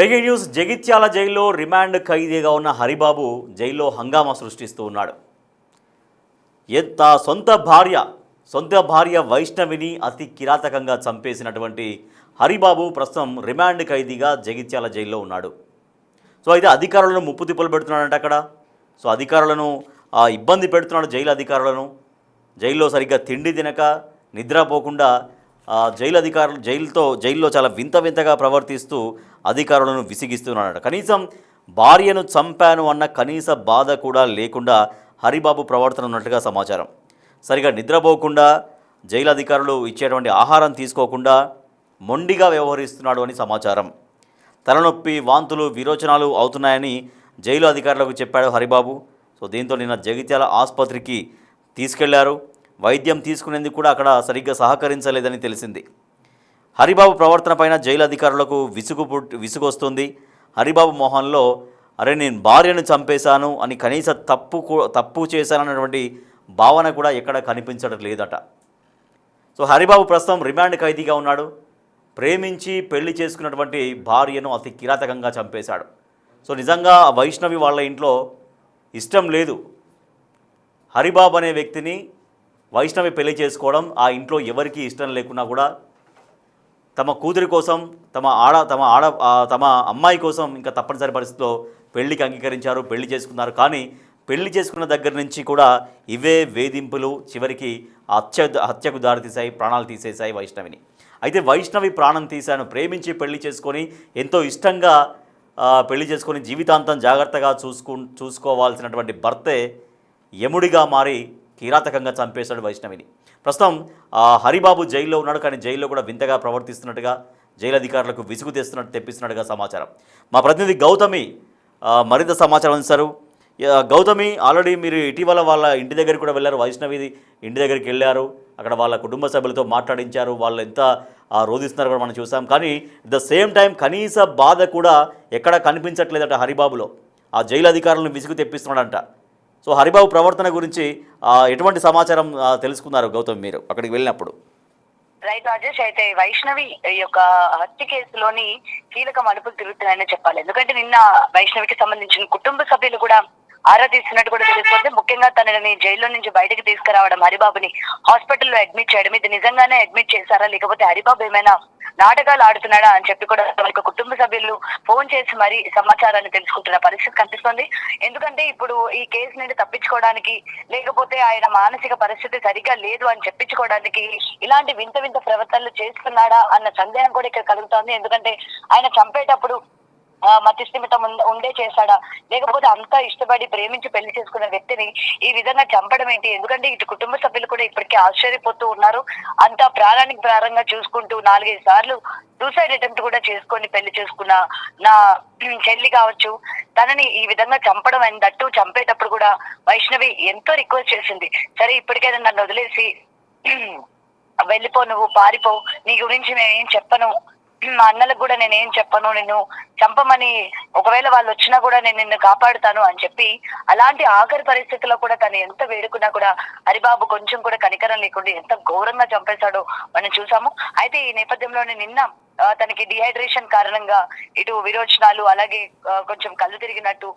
Breaking news. Jagtial జైల్లో remand ఖైదీగా ఉన్న హరిబాబు జైల్లో హంగామా సృష్టిస్తూ ఉన్నాడు. సొంత భార్య వైష్ణవిని అతి కిరాతకంగా చంపేసినటువంటి హరిబాబు ప్రస్తుతం రిమాండ్ ఖైదీగా జగిత్యాల జైల్లో ఉన్నాడు. సో అయితే అధికారులను ముప్పు తిప్పలు పెడుతున్నాడంట అక్కడ. సో అధికారులను ఇబ్బంది పెడుతున్నాడు. జైలు అధికారులను జైల్లో సరిగ్గా తిండి తినక నిద్రపోకుండా జైల్లో చాలా వింతగా ప్రవర్తిస్తూ అధికారులను విసిగిస్తున్నాడట. కనీసం భార్యను చంపాను అన్న కనీస బాధ కూడా లేకుండా హరిబాబు ప్రవర్తన ఉన్నట్టుగా సమాచారం. సరిగా నిద్రపోకుండా జైలు అధికారులు ఇచ్చేటువంటి ఆహారం తీసుకోకుండా మొండిగా వ్యవహరిస్తున్నాడు అని సమాచారం. తలనొప్పి, వాంతులు, విరోచనాలు అవుతున్నాయని జైలు అధికారులకు చెప్పాడు హరిబాబు. సో దీంతో నిన్న జగిత్యాల ఆసుపత్రికి తీసుకెళ్లారు. వైద్యం తీసుకునేందుకు కూడా అక్కడ సరిగ్గా సహకరించలేదని తెలిసింది. హరిబాబు ప్రవర్తన పైన జైలు అధికారులకు విసుగొస్తుంది. హరిబాబు మొహంలో అరే నేను భార్యను చంపేశాను అని కనీస తప్పు చేశానన్నటువంటి భావన కూడా ఎక్కడ కనిపించడం లేదట. సో హరిబాబు ప్రస్తుతం రిమాండ్ ఖైదీగా ఉన్నాడు. ప్రేమించి పెళ్లి చేసుకున్నటువంటి భార్యను అతి కిరాతకంగా చంపేశాడు. సో నిజంగా వైష్ణవి వాళ్ళ ఇంట్లో ఇష్టం లేదు. హరిబాబు అనే వ్యక్తిని వైష్ణవి పెళ్లి చేసుకోవడం ఆ ఇంట్లో ఎవరికీ ఇష్టం లేకున్నా కూడా తమ కూతురి కోసం, తమ అమ్మాయి కోసం ఇంకా తప్పనిసరి పరిస్థితిలో పెళ్లికి అంగీకరించారు, పెళ్లి చేసుకున్నారు. కానీ పెళ్లి చేసుకున్న దగ్గర నుంచి కూడా ఇవే వేధింపులు చివరికి హత్యకు దారితీశాయి, ప్రాణాలు తీసేశాయి వైష్ణవిని. అయితే వైష్ణవి ప్రాణం తీశాను, ప్రేమించి పెళ్లి చేసుకొని ఎంతో ఇష్టంగా పెళ్లి చేసుకొని జీవితాంతం జాగ్రత్తగా చూసుకోవాల్సినటువంటి భర్తే యముడిగా మారి కిరాతకంగా చంపేశాడు వైష్ణవిని. ప్రస్తుతం హరిబాబు జైల్లో ఉన్నాడు. కానీ జైల్లో కూడా వింతగా ప్రవర్తిస్తున్నట్టుగా, జైలు అధికారులకు విసుగు తెప్పిస్తున్నట్టుగా సమాచారం. మా ప్రతినిధి గౌతమి మరింత సమాచారం అందిస్తారు. గౌతమి, ఆల్రెడీ మీరు ఇటీవల వాళ్ళ ఇంటి దగ్గరికి కూడా వెళ్ళారు, వైష్ణవి ఇంటి దగ్గరికి వెళ్ళారు. అక్కడ వాళ్ళ కుటుంబ సభ్యులతో మాట్లాడించారు. వాళ్ళు ఎంత రోధిస్తున్నారు కూడా మనం చూసాం. కానీ అట్ ద సేమ్ టైం కనీస బాధ కూడా ఎక్కడ కనిపించట్లేదట హరిబాబులో. ఆ జైలు అధికారులను విసుగు తెప్పిస్తున్నాడంట. సో హరిబాబు ప్రవర్తన గురించి ఎటువంటి సమాచారం తెలుసుకున్నారు గౌతమ్ మీరు అక్కడికి వెళ్ళినప్పుడు? రైట్ రాజేష్, అయితే వైష్ణవి యొక్క హత్య కేసులోని కీలక మలుపులు తిరుగుతున్నాయని చెప్పాలి. ఎందుకంటే నిన్న వైష్ణవికి సంబంధించిన కుటుంబ సభ్యులు కూడా ఆరా తీస్తున్నట్టు కూడా తెలిసిపోతే, ముఖ్యంగా తనని జైల్లో నుంచి బయటకు తీసుకురావడం, హరిబాబుని హాస్పిటల్లో అడ్మిట్ చేయడం, ఇది నిజంగానే అడ్మిట్ చేశారా లేకపోతే హరిబాబు ఏమైనా నాటకాలు ఆడుతున్నాడా అని చెప్పి కూడా వాళ్ళ కుటుంబ సభ్యులు ఫోన్ చేసి మరీ సమాచారాన్ని తెలుసుకుంటున్న పరిస్థితి కనిపిస్తుంది. ఎందుకంటే ఇప్పుడు ఈ కేసు నుండి తప్పించుకోవడానికి, లేకపోతే ఆయన మానసిక పరిస్థితి సరిగ్గా లేదు అని చెప్పించుకోవడానికి ఇలాంటి వింత ప్రవర్తనలు చేస్తున్నాడా అన్న సందేహం కూడా ఇక్కడ కలుగుతోంది. ఎందుకంటే ఆయన చంపేటప్పుడు మతి స్థిమితం ఉండే చేశాడా, లేకపోతే అంతా ఇష్టపడి ప్రేమించి పెళ్లి చేసుకున్న వ్యక్తిని ఈ విధంగా చంపడం ఏంటి? ఎందుకంటే ఇటు కుటుంబ సభ్యులు కూడా ఇప్పటికే ఆశ్చర్యపోతూ ఉన్నారు. అంతా ప్రాణానికి ప్రారంగా చూసుకుంటూ 4-5 సార్లు సూసైడ్ అటెంప్ట్ కూడా చేసుకొని పెళ్లి చేసుకున్న నా చెల్లి కావచ్చు, తనని ఈ విధంగా చంపడం అయిందట్టు చంపేటప్పుడు కూడా వైష్ణవి ఎంతో రిక్వెస్ట్ చేసింది, సరే ఇప్పటికైనా నన్ను వదిలేసి వెళ్ళిపో, నువ్వు పారిపో, నీ గురించి నేనేం చెప్పను, మా అన్నలకు కూడా నేనేం చెప్పను, నిన్ను చంపమని ఒకవేళ వాళ్ళు వచ్చినా కూడా నేను నిన్ను కాపాడుతాను అని చెప్పి అలాంటి ఆఖరి పరిస్థితుల్లో కూడా తను ఎంత వేడుకున్నా కూడా హరిబాబు కొంచెం కూడా కనికరం లేకుండా ఎంత ఘోరంగా చంపేశాడో మనం చూసాము. అయితే ఈ నేపథ్యంలోనే నిన్న తనకి డిహైడ్రేషన్ కారణంగా ఇటు విరోచనాలు, అలాగే కొంచెం కళ్ళు తిరిగినట్టు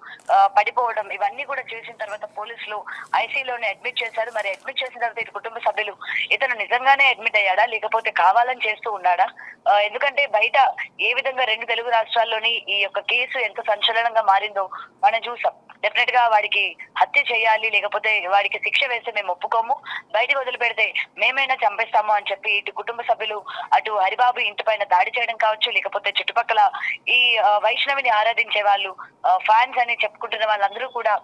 పడిపోవడం, ఇవన్నీ కూడా చేసిన తర్వాత పోలీసులు ఐసీయూలోనే అడ్మిట్ చేశారు. మరి అడ్మిట్ చేసిన తర్వాత ఇటు కుటుంబ సభ్యులు ఇతను నిజంగానే అడ్మిట్ అయ్యాడా లేకపోతే కావాలని చేస్తూ ఉన్నాడా? ఎందుకంటే బయట ఏ విధంగా 2 తెలుగు రాష్ట్రాల్లోని ఈ యొక్క కేసు ఎంత సంచలనంగా మారిందో మనం చూసాం. డెఫినెట్ గా వాడికి హత్య చేయాలి, లేకపోతే వాడికి శిక్ష వేస్తే మేము ఒప్పుకోము, బయటకు వదిలిపెడితే మేమైనా చంపేస్తాము అని చెప్పి ఇటు కుటుంబ సభ్యులు అటు హరిబాబు ఇంటి పైన దాడి చేయడం కావచ్చు, లేకపోతే చుట్టుపక్కల ఈ వైష్ణవిని ఆరాధించే వాళ్ళు, ఫ్యాన్స్ అని చెప్పుకుంటున్న వాళ్ళందరూ కూడా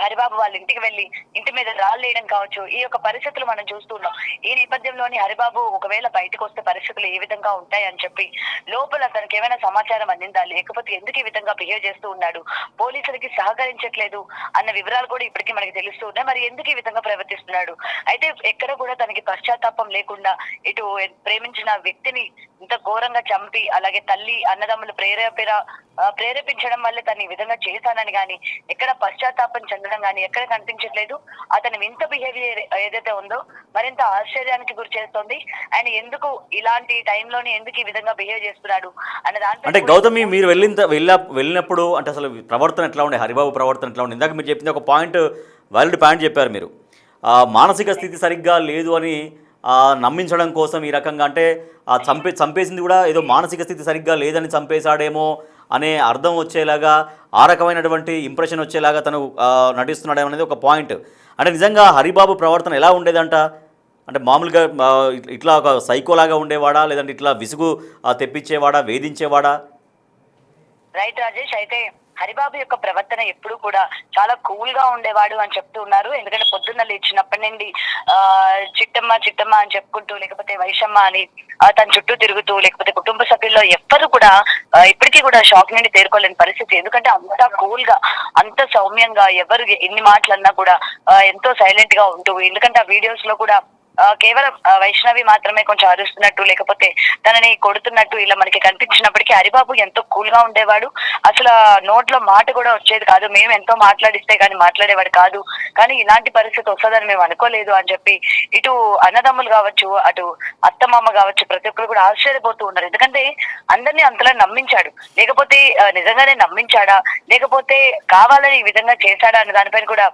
హరిబాబు వాళ్ళ ఇంటికి వెళ్లి ఇంటి మీద రాళ్ళేయడం కావచ్చు, ఈ యొక్క పరిస్థితులు మనం చూస్తున్నాం. ఈ నేపథ్యంలోని హరిబాబు ఒకవేళ బయటకు వస్తే పరిస్థితులు ఏ విధంగా ఉంటాయి అని చెప్పి లోపల తనకి ఏమైనా సమాచారం అందిందా, లేకపోతే ఎందుకు ఈ విధంగా బిహేవ్ చేస్తూ ఉన్నాడు, పోలీసులకి సహకరించట్లేదు అన్న వివరాలు కూడా ఇప్పటికీ మనకి తెలుస్తూ ఉన్నాయి. మరి ఎందుకు ఈ విధంగా ప్రవర్తిస్తున్నాడు? అయితే ఎక్కడ కూడా తనకి పశ్చాత్తాపం లేకుండా ఇటు ప్రేమించిన వ్యక్తిని ఇంత ఘోరంగా చంపి, అలాగే తల్లి అన్నదమ్ములు ప్రేరేపించడం వల్లే తను ఈ విధంగా చేశానని గాని ఎక్కడ పశ్చాత్తాపం చెందడం కానీ ఎక్కడ కనిపించట్లేదు. అతని వింత బిహేవియర్ ఏదైతే ఉందో మరింత ఆశ్చర్యానికి గురి చేస్తుంది. అండ్ ఎందుకు ఇలాంటి టైంలోనే ఎందుకు ఈ విధంగా బిహేవ్ చేస్తున్నాడు అనే అంటే దాంట్లో గౌతమి మీరు వెళ్ళినప్పుడు అంటే అసలు ప్రవర్తన ఎట్లా ఉండే, హరిబాబు ప్రవర్తన ఎట్లా ఉండే? ఇందాక మీరు చెప్పింది ఒక పాయింట్, వ్యాలిడ్ పాయింట్ చెప్పారు మీరు. మానసిక స్థితి సరిగ్గా లేదు అని నమ్మించడం కోసం ఈ రకంగా అంటే చంపేసింది కూడా ఏదో మానసిక స్థితి సరిగ్గా లేదని చంపేశాడేమో అనే అర్థం వచ్చేలాగా, ఆ రకమైనటువంటి ఇంప్రెషన్ వచ్చేలాగా తను నటిస్తున్నాడేమో అనేది ఒక పాయింట్. అంటే నిజంగా హరిబాబు ప్రవర్తన ఎలా ఉండేదంట? అంటే మామూలుగా ఇట్లా ఒక సైకోలాగా ఉండేవాడా, లేదంటే ఇట్లా విసుగు తెప్పించేవాడా, వేధించేవాడా? రైట్ రాజేష్. అయితే హరిబాబు యొక్క ప్రవర్తన ఎప్పుడు కూడా చాలా కూల్ గా ఉండేవాడు అని చెప్తూ ఉన్నారు. ఎందుకంటే పొద్దున్న లేచినప్పటి నుండి చిట్టమ్మ చిట్టమ్మ అని చెప్పుకుంటూ, లేకపోతే వైషమ్మ అని తన చుట్టూ తిరుగుతూ, లేకపోతే కుటుంబ సభ్యుల్లో ఎవ్వరు కూడా ఇప్పటికీ కూడా షాక్ నుండి తేరుకోలేని పరిస్థితి. ఎందుకంటే అంత కూల్ గా, అంత సౌమ్యంగా, ఎవరు ఎన్ని మాటలన్నా కూడా ఎంతో సైలెంట్ గా ఉంటూ, ఎందుకంటే ఆ వీడియోస్ లో కూడా కేవలం వైష్ణవి మాత్రమే కొంచెం అరుస్తున్నట్టు, లేకపోతే తనని కొడుతున్నట్టు ఇలా మనకి కనిపించినప్పటికీ హరిబాబు ఎంతో కూల్ గా ఉండేవాడు. అసలు నోట్లో మాట కూడా వచ్చేది కాదు. మేము ఎంతో మాట్లాడిస్తే కానీ మాట్లాడేవాడు కాదు. కానీ ఇలాంటి పరిస్థితి వస్తుందని మేము అనుకోలేదు అని చెప్పి ఇటు అన్నదమ్ములు కావచ్చు, అటు అత్తమామ కావచ్చు, ప్రతి ఒక్కరు కూడా ఆశ్చర్యపోతూ ఉన్నారు. ఎందుకంటే అందరినీ అంతలా నమ్మించాడు. లేకపోతే నిజంగానే నమ్మించాడా, లేకపోతే కావాలని ఈ విధంగా చేశాడా అనే దానిపైన కూడా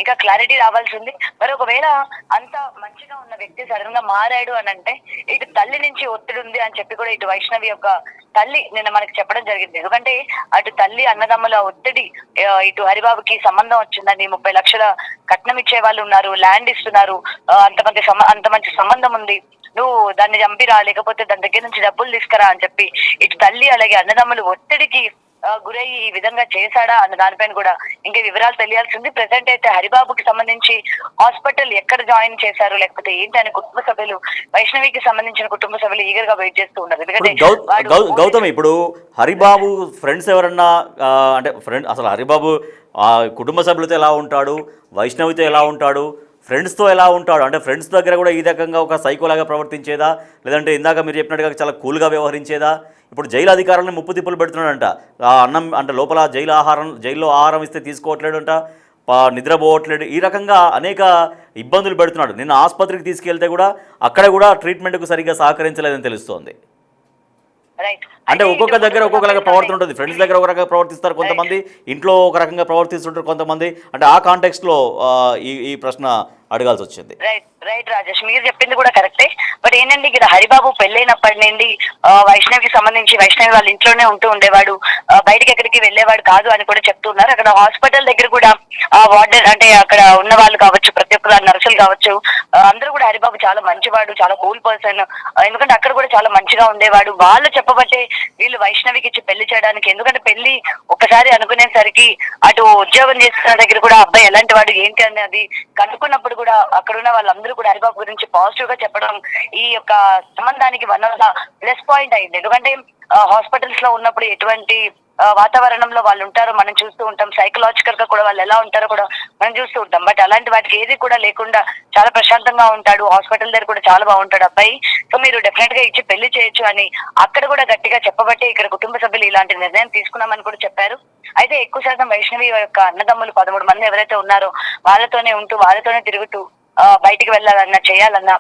ఇంకా క్లారిటీ రావాల్సి ఉంది. మరి ఒకవేళ అంత మంచిగా ఉన్న వ్యక్తి సడన్ గా మారాడు అని అంటే ఇటు తల్లి నుంచి ఒత్తిడి ఉంది అని చెప్పి కూడా ఇటు వైష్ణవి యొక్క తల్లి నిన్న మనకి చెప్పడం జరిగింది. ఎందుకంటే అటు తల్లి అన్నదమ్ముల ఒత్తిడి, ఇటు హరిబాబుకి సంబంధం వచ్చిందండి, 30 లక్షల కట్నం ఇచ్చే వాళ్ళు ఉన్నారు, ల్యాండ్ ఇస్తున్నారు, అంత మంచి సంబంధం ఉంది, నువ్వు దాన్ని చంపిరా, లేకపోతే దాని దగ్గర నుంచి డబ్బులు తీసుకురా అని చెప్పి ఇటు తల్లి అలాగే అన్నదమ్ములు ఒత్తిడికి గురయ్యి ఈ విధంగా చేశాడా అన్న దానిపైన కూడా ఇంకా వివరాలు తెలియాల్సింది. ప్రెసెంట్ అయితే హరిబాబుకి సంబంధించి హాస్పిటల్ ఎక్కడ జాయిన్ చేశారు, లేకపోతే ఏంటి అని కుటుంబ సభ్యులు, వైష్ణవికి సంబంధించిన కుటుంబ సభ్యులు ఈగర్ గా వెయిట్ చేస్తూ ఉన్నారు. ఎందుకంటే గౌతమ్, ఇప్పుడు హరిబాబు ఫ్రెండ్స్ ఎవరన్నా అంటే అసలు హరిబాబు కుటుంబ సభ్యులతో ఎలా ఉంటాడు, వైష్ణవితో ఎలా ఉంటాడు, ఫ్రెండ్స్తో ఎలా ఉంటాడు? అంటే ఫ్రెండ్స్ దగ్గర కూడా ఈ రకంగా ఒక సైకోలాగా ప్రవర్తించేదా, లేదంటే ఇందాక మీరు చెప్పినట్టుగా చాలా కూల్గా వ్యవహరించేదా? ఇప్పుడు జైలు అధికారులను ముప్పు తిప్పులు పెడుతున్నాడంట. అన్నం అంటే లోపల జైల్లో ఆహారం ఇస్తే తీసుకోవట్లేడంట, నిద్రపోవట్లేడు, ఈ రకంగా అనేక ఇబ్బందులు పెడుతున్నాడు. నిన్న ఆసుపత్రికి తీసుకెళ్తే కూడా అక్కడ కూడా ట్రీట్మెంట్కు సరిగ్గా సహకరించలేదని తెలుస్తోంది. అంటే ఒక్కొక్క దగ్గర ఒక్కొక్కలాగా ప్రవర్తన ఉంటుంది. ఫ్రెండ్స్ దగ్గర ఒక రకంగా ప్రవర్తిస్తారు కొంతమంది, ఇంట్లో ఒక రకంగా ప్రవర్తిస్తుంటారు కొంతమంది. అంటే ఆ కాంటెక్స్ట్లో ఈ ప్రశ్న అడగాల్సి వచ్చింది. రైట్ రాజేష్, మీరు చెప్పింది కూడా కరెక్టే. బట్ ఏంటంటే ఇక్కడ హరిబాబు పెళ్ళైనప్పటి నుండి వైష్ణవికి సంబంధించి వైష్ణవి వాళ్ళ ఇంట్లోనే ఉంటూ ఉండేవాడు, బయటకి ఎక్కడికి వెళ్ళేవాడు కాదు అని కూడా చెప్తున్నారు. అక్కడ హాస్పిటల్ దగ్గర కూడా వార్డెన్ అంటే అక్కడ ఉన్న వాళ్ళు కావచ్చు, ప్రతి ఒక్కరు నర్సులు కావచ్చు, అందరూ కూడా హరిబాబు చాలా మంచివాడు, చాలా కూల్ పర్సన్. ఎందుకంటే అక్కడ కూడా చాలా మంచిగా ఉండేవాడు. వాళ్ళు చెప్పబట్టే వీళ్ళు వైష్ణవికి ఇచ్చి పెళ్లి చేయడానికి, ఎందుకంటే పెళ్లి ఒకసారి అనుకునేసరికి అటు ఉద్యోగం చేస్తున్న దగ్గర కూడా అబ్బాయి ఎలాంటి వాడు ఏంటి అనేది కనుక్కున్నప్పుడు కూడా అక్కడ ఉన్న వాళ్ళందరూ కూడా హరిబాబు గురించి పాజిటివ్ గా చెప్పడం ఈ యొక్క సంబంధానికి one of the plus point అయింది. ఎందుకంటే హాస్పిటల్స్ లో ఉన్నప్పుడు ఎటువంటి వాతావరణంలో వాళ్ళు ఉంటారో మనం చూస్తూ ఉంటాం, సైకలాజికల్ గా కూడా వాళ్ళు ఎలా ఉంటారో కూడా మనం చూస్తూ ఉంటాం. బట్ అలాంటి వాటికి ఏది కూడా లేకుండా చాలా ప్రశాంతంగా ఉంటాడు. హాస్పిటల్ దగ్గర కూడా చాలా బాగుంటాడు అబ్బాయి. సో మీరు డెఫినెట్ గా ఇచ్చి పెళ్లి చేయొచ్చు అని అక్కడ కూడా గట్టిగా చెప్పబట్టే ఇక్కడ కుటుంబ సభ్యులు ఇలాంటి నిర్ణయం తీసుకున్నామని కూడా చెప్పారు. అయితే ఎక్కువ శాతం వైష్ణవి యొక్క అన్నదమ్ములు 13 మంది ఎవరైతే ఉన్నారో వాళ్ళతోనే ఉంటూ, వాళ్ళతోనే తిరుగుతూ, బయటికి వెళ్ళాలన్నా చేయాలన్నా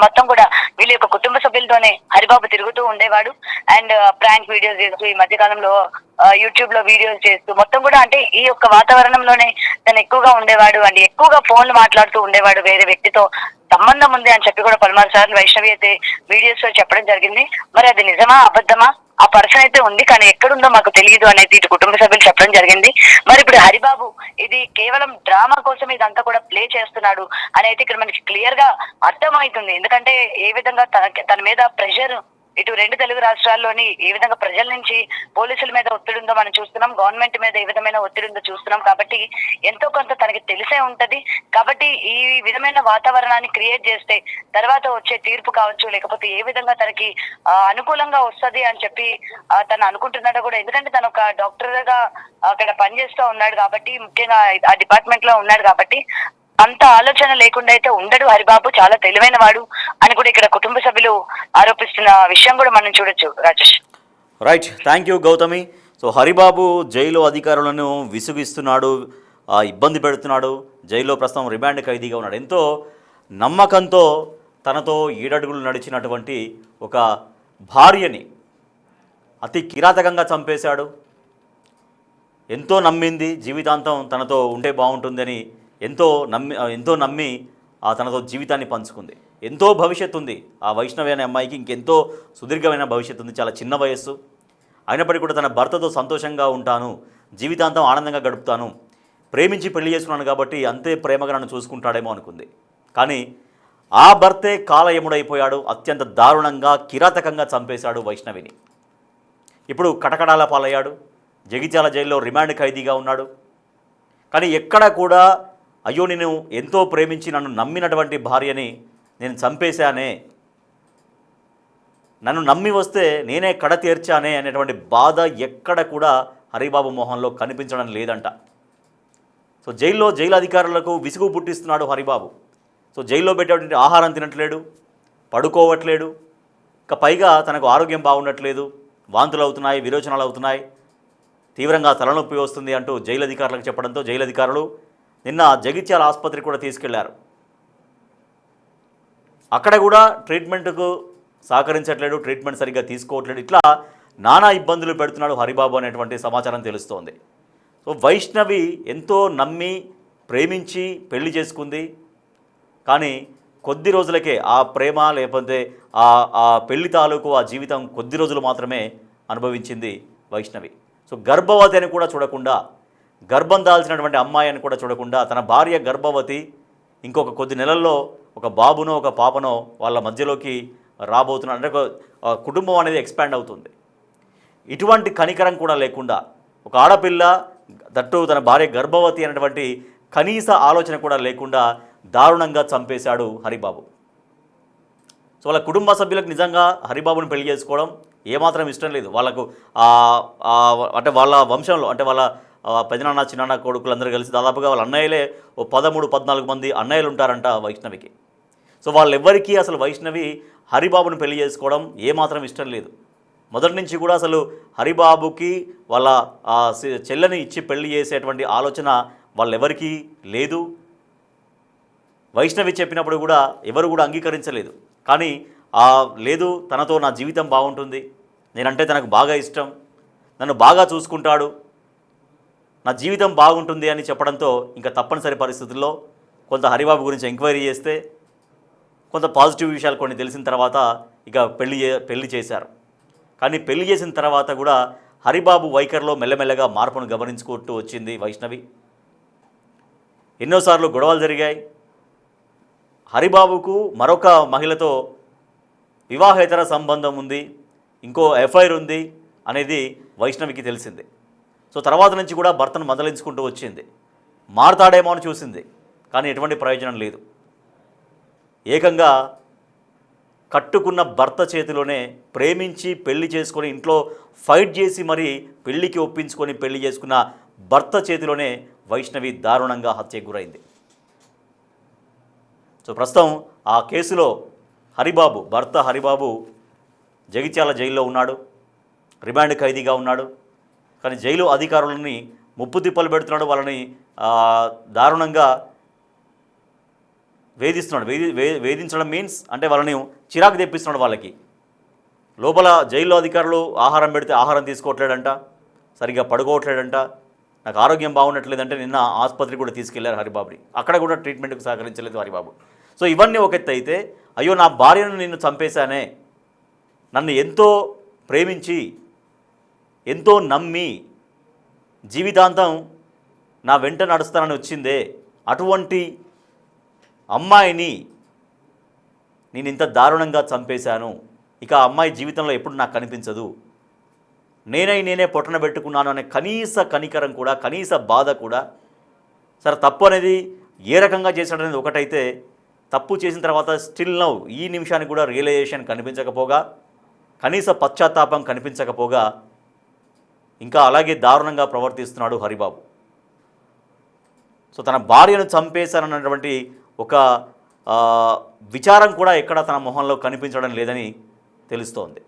మొత్తం కూడా వీళ్ళ యొక్క కుటుంబ సభ్యులతోనే హరిబాబు తిరుగుతూ ఉండేవాడు. అండ్ ప్రాంక్ వీడియోస్ చేస్తూ, ఈ మధ్య కాలంలో యూట్యూబ్ లో వీడియోస్ చేస్తూ, మొత్తం కూడా అంటే ఈ యొక్క వాతావరణంలోనే తను ఎక్కువగా ఉండేవాడు. అండ్ ఎక్కువగా ఫోన్లు మాట్లాడుతూ ఉండేవాడు, వేరే వ్యక్తితో సంబంధం ఉంది అని చెప్పి కూడా పలుమారు సార్లు వైష్ణవి అయితే వీడియోస్ లో చెప్పడం జరిగింది. మరి అది నిజమా అబద్ధమా, ఆ పర్సన్ అయితే ఉంది కానీ ఎక్కడుందో మాకు తెలియదు అనేది ఇటు కుటుంబ సభ్యులు చెప్పడం జరిగింది. మరి ఇప్పుడు హరిబాబు ఇది కేవలం డ్రామా కోసం ఇదంతా కూడా ప్లే చేస్తున్నాడు అనేది ఇక్కడ మనకి క్లియర్ గా అర్థమవుతుంది. ఎందుకంటే ఏ విధంగా తన మీద ప్రెషర్ ఇటు 2 తెలుగు రాష్ట్రాల్లోని ఏ విధంగా ప్రజల నుంచి పోలీసుల మీద ఒత్తిడి ఉందో మనం చూస్తున్నాం, గవర్నమెంట్ మీద ఏ విధమైన ఒత్తిడి ఉందో చూస్తున్నాం. కాబట్టి ఎంతో కొంత తనకి తెలిసే ఉంటది. కాబట్టి ఈ విధమైన వాతావరణాన్ని క్రియేట్ చేస్తే తర్వాత వచ్చే తీర్పు కావచ్చు, లేకపోతే ఏ విధంగా తనకి అనుకూలంగా వస్తది అని చెప్పి తను అనుకుంటున్నాడో కూడా. ఎందుకంటే తను ఒక డాక్టర్ గా అక్కడ పనిచేస్తూ ఉన్నాడు కాబట్టి, ముఖ్యంగా ఆ డిపార్ట్మెంట్ లో ఉన్నాడు కాబట్టి అంత ఆలోచన లేకుండా అయితే ఉండడు హరిబాబు, చాలా తెలివైన వాడు అని కూడా ఇక్కడ కుటుంబ సభ్యులు ఆరోపిస్తున్న విషయం కూడా మనం చూడొచ్చు Rajesh. Right, thank you Gautami. So Haribabu jail అధికారులను విసుగిస్తున్నాడు, ఇబ్బంది పెడుతున్నాడు, జైల్లో ప్రస్తుతం రిమాండ్ ఖైదీగా ఉన్నాడు. ఎంతో నమ్మకంతో తనతో 7 అడుగులు నడిచినటువంటి ఒక భార్యని అతి కిరాతకంగా చంపేశాడు. ఎంతో నమ్మింది, జీవితాంతం తనతో ఉంటే బాగుంటుందని ఎంతో నమ్మి తనతో జీవితాన్ని పంచుకుంది. ఎంతో భవిష్యత్తు ఉంది ఆ వైష్ణవి అనే అమ్మాయికి, ఇంకెంతో సుదీర్ఘమైన భవిష్యత్తు ఉంది. చాలా చిన్న వయస్సు అయినప్పటికీ కూడా తన భర్తతో సంతోషంగా ఉంటాను, జీవితాంతం ఆనందంగా గడుపుతాను, ప్రేమించి పెళ్లి చేసుకున్నాను కాబట్టి అంతే ప్రేమగా నన్ను చూసుకుంటాడేమో అనుకుంది. కానీ ఆ భర్తే కాలయముడైపోయాడు. అత్యంత దారుణంగా కిరాతకంగా చంపేశాడు వైష్ణవిని. ఇప్పుడు కటకడాల పాలయ్యాడు, జగిత్యాల జైల్లో రిమాండ్ ఖైదీగా ఉన్నాడు. కానీ ఎక్కడ కూడా అయ్యో నేను ఎంతో ప్రేమించి నన్ను నమ్మినటువంటి భార్యని నేను చంపేశానే, నన్ను నమ్మి వస్తే నేనే కడ తీర్చానే అనేటువంటి బాధ ఎక్కడ కూడా హరిబాబు మోహన్లో కనిపించడం లేదంట. సో జైలు అధికారులకు విసుగు పుట్టిస్తున్నాడు హరిబాబు. సో జైల్లో పెట్టేటువంటి ఆహారం తినట్లేడు, పడుకోవట్లేడు, ఇక పైగా తనకు ఆరోగ్యం బాగుండట్లేదు, వాంతులు అవుతున్నాయి, విరోచనాలు అవుతున్నాయి, తీవ్రంగా తలనొప్పి వస్తుంది అంటూ జైలు అధికారులకు చెప్పడంతో జైలు అధికారులు నిన్న జగిత్యాల ఆసుపత్రికి కూడా తీసుకెళ్లారు. అక్కడ కూడా ట్రీట్మెంట్కు సహకరించట్లేడు, ట్రీట్మెంట్ సరిగ్గా తీసుకోవట్లేడు, ఇట్లా నానా ఇబ్బందులు పెడుతున్నాడు హరిబాబు అనేటువంటి సమాచారం తెలుస్తోంది. సో వైష్ణవి ఎంతో నమ్మి ప్రేమించి పెళ్లి చేసుకుంది. కానీ కొద్ది రోజులకే ఆ ప్రేమ లేకపోతే ఆ పెళ్లి తాలూకు ఆ జీవితం కొద్ది రోజులు మాత్రమే అనుభవించింది వైష్ణవి. సో గర్భవతి అని కూడా చూడకుండా, గర్భం దాల్చినటువంటి అమ్మాయి అని కూడా చూడకుండా, తన భార్య గర్భవతి, ఇంకొక కొద్ది నెలల్లో ఒక బాబునో ఒక పాపనో వాళ్ళ మధ్యలోకి రాబోతున్నాడు, అంటే ఒక కుటుంబం అనేది ఎక్స్పాండ్ అవుతుంది. ఇటువంటి కనికరం కూడా లేకుండా, ఒక ఆడపిల్ల దట్టు తన భార్య గర్భవతి అనేటువంటి కనీస ఆలోచన కూడా లేకుండా దారుణంగా చంపేశాడు హరిబాబు. సో వాళ్ళ కుటుంబ సభ్యులకు నిజంగా హరిబాబుని పెళ్లి చేసుకోవడం ఏమాత్రం ఇష్టం లేదు. వాళ్ళకు అంటే వాళ్ళ వంశంలో, అంటే వాళ్ళ పెదనాన్న చిన్నాన్న కొడుకులందరూ కలిసి దాదాపుగా వాళ్ళ అన్నయ్యలే 13-14 మంది అన్నయ్యలు ఉంటారంట వైష్ణవికి. సో వాళ్ళెవ్వరికీ అసలు వైష్ణవి హరిబాబుని పెళ్లి చేసుకోవడం ఏమాత్రం ఇష్టం లేదు. మొదటి నుంచి కూడా అసలు హరిబాబుకి వాళ్ళ చెల్లెని ఇచ్చి పెళ్లి చేసేటువంటి ఆలోచన వాళ్ళెవరికీ లేదు. వైష్ణవి చెప్పినప్పుడు కూడా ఎవరు కూడా అంగీకరించలేదు. కానీ లేదు, తనతో నా జీవితం బాగుంటుంది, నేనంటే తనకు బాగా ఇష్టం, నన్ను బాగా చూసుకుంటాడు, నా జీవితం బాగుంటుంది అని చెప్పడంతో ఇంకా తప్పనిసరి పరిస్థితుల్లో కొంత హరిబాబు గురించి ఎంక్వైరీ చేస్తే కొంత పాజిటివ్ విషయాలు కొన్ని తెలిసిన తర్వాత ఇక పెళ్లి చేశారు. కానీ పెళ్లి చేసిన తర్వాత కూడా హరిబాబు వైఖరిలో మెల్లమెల్లగా మార్పును గమనించుకుంటూ వచ్చింది వైష్ణవి. ఎన్నోసార్లు గొడవలు జరిగాయి. హరిబాబుకు మరొక మహిళతో వివాహేతర సంబంధం ఉంది, ఇంకో ఎఫ్ఐఆర్ ఉంది అనేది వైష్ణవికి తెలిసింది. సో తర్వాత నుంచి కూడా భర్తను మందలించుకుంటూ వచ్చింది, మారతాడేమో అని చూసింది, కానీ ఎటువంటి ప్రయోజనం లేదు. ఏకంగా కట్టుకున్న భర్త చేతిలోనే ప్రేమించి పెళ్లి చేసుకొని ఇంట్లో ఫైట్ చేసి మరీ పెళ్లికి ఒప్పించుకొని పెళ్లి చేసుకున్న భర్త చేతిలోనే వైష్ణవి దారుణంగా హత్యకు గురైంది. సో ప్రస్తుతం ఆ కేసులో భర్త హరిబాబు జగిత్యాల జైల్లో ఉన్నాడు, రిమాండ్ ఖైదీగా ఉన్నాడు. కానీ జైలు అధికారులని ముప్పు తిప్పలు పెడుతున్నాడు, వాళ్ళని దారుణంగా వేధిస్తున్నాడు. వేధించడం మీన్స్ అంటే వాళ్ళని చిరాకు తెప్పిస్తున్నాడు. వాళ్ళకి లోపల జైల్లో అధికారులు ఆహారం పెడితే ఆహారం తీసుకోవట్లేడంట, సరిగ్గా పడుకోవట్లేడంట, నాకు ఆరోగ్యం బాగుండట్లేదంటే నిన్న ఆసుపత్రికి కూడా తీసుకెళ్లారు హరిబాబుని, అక్కడ కూడా ట్రీట్మెంట్కి సహకరించలేదు హరిబాబు. సో ఇవన్నీ ఒక ఎత్తు అయితే, అయ్యో నా భార్యను నిన్ను చంపేశానే, నన్ను ఎంతో ప్రేమించి ఎంతో నమ్మి జీవితాంతం నా వెంట నడుస్తానని వచ్చిందే, అటువంటి అమ్మాయిని నేను ఇంత దారుణంగా చంపేశాను, ఇక ఆ అమ్మాయి జీవితంలో ఎప్పుడు నాకు కనిపించదు, నేనే పొట్టన పెట్టుకున్నాను అనే కనీస కనికరం కూడా, కనీస బాధ కూడా. సరే తప్పు అనేది ఏ రకంగా చేశాడనేది ఒకటైతే, తప్పు చేసిన తర్వాత స్టిల్ నౌ ఈ నిమిషానికి కూడా రియలైజేషన్ కనిపించకపోగా, కనీస పశ్చాత్తాపం కనిపించకపోగా ఇంకా అలాగే దారుణంగా ప్రవర్తిస్తున్నాడు హరిబాబు. సో తన భార్యను చంపేశానన్నటువంటి ఒక విచారం కూడా ఎక్కడ తన మొహంలో కనిపించడం లేదని తెలుస్తోంది.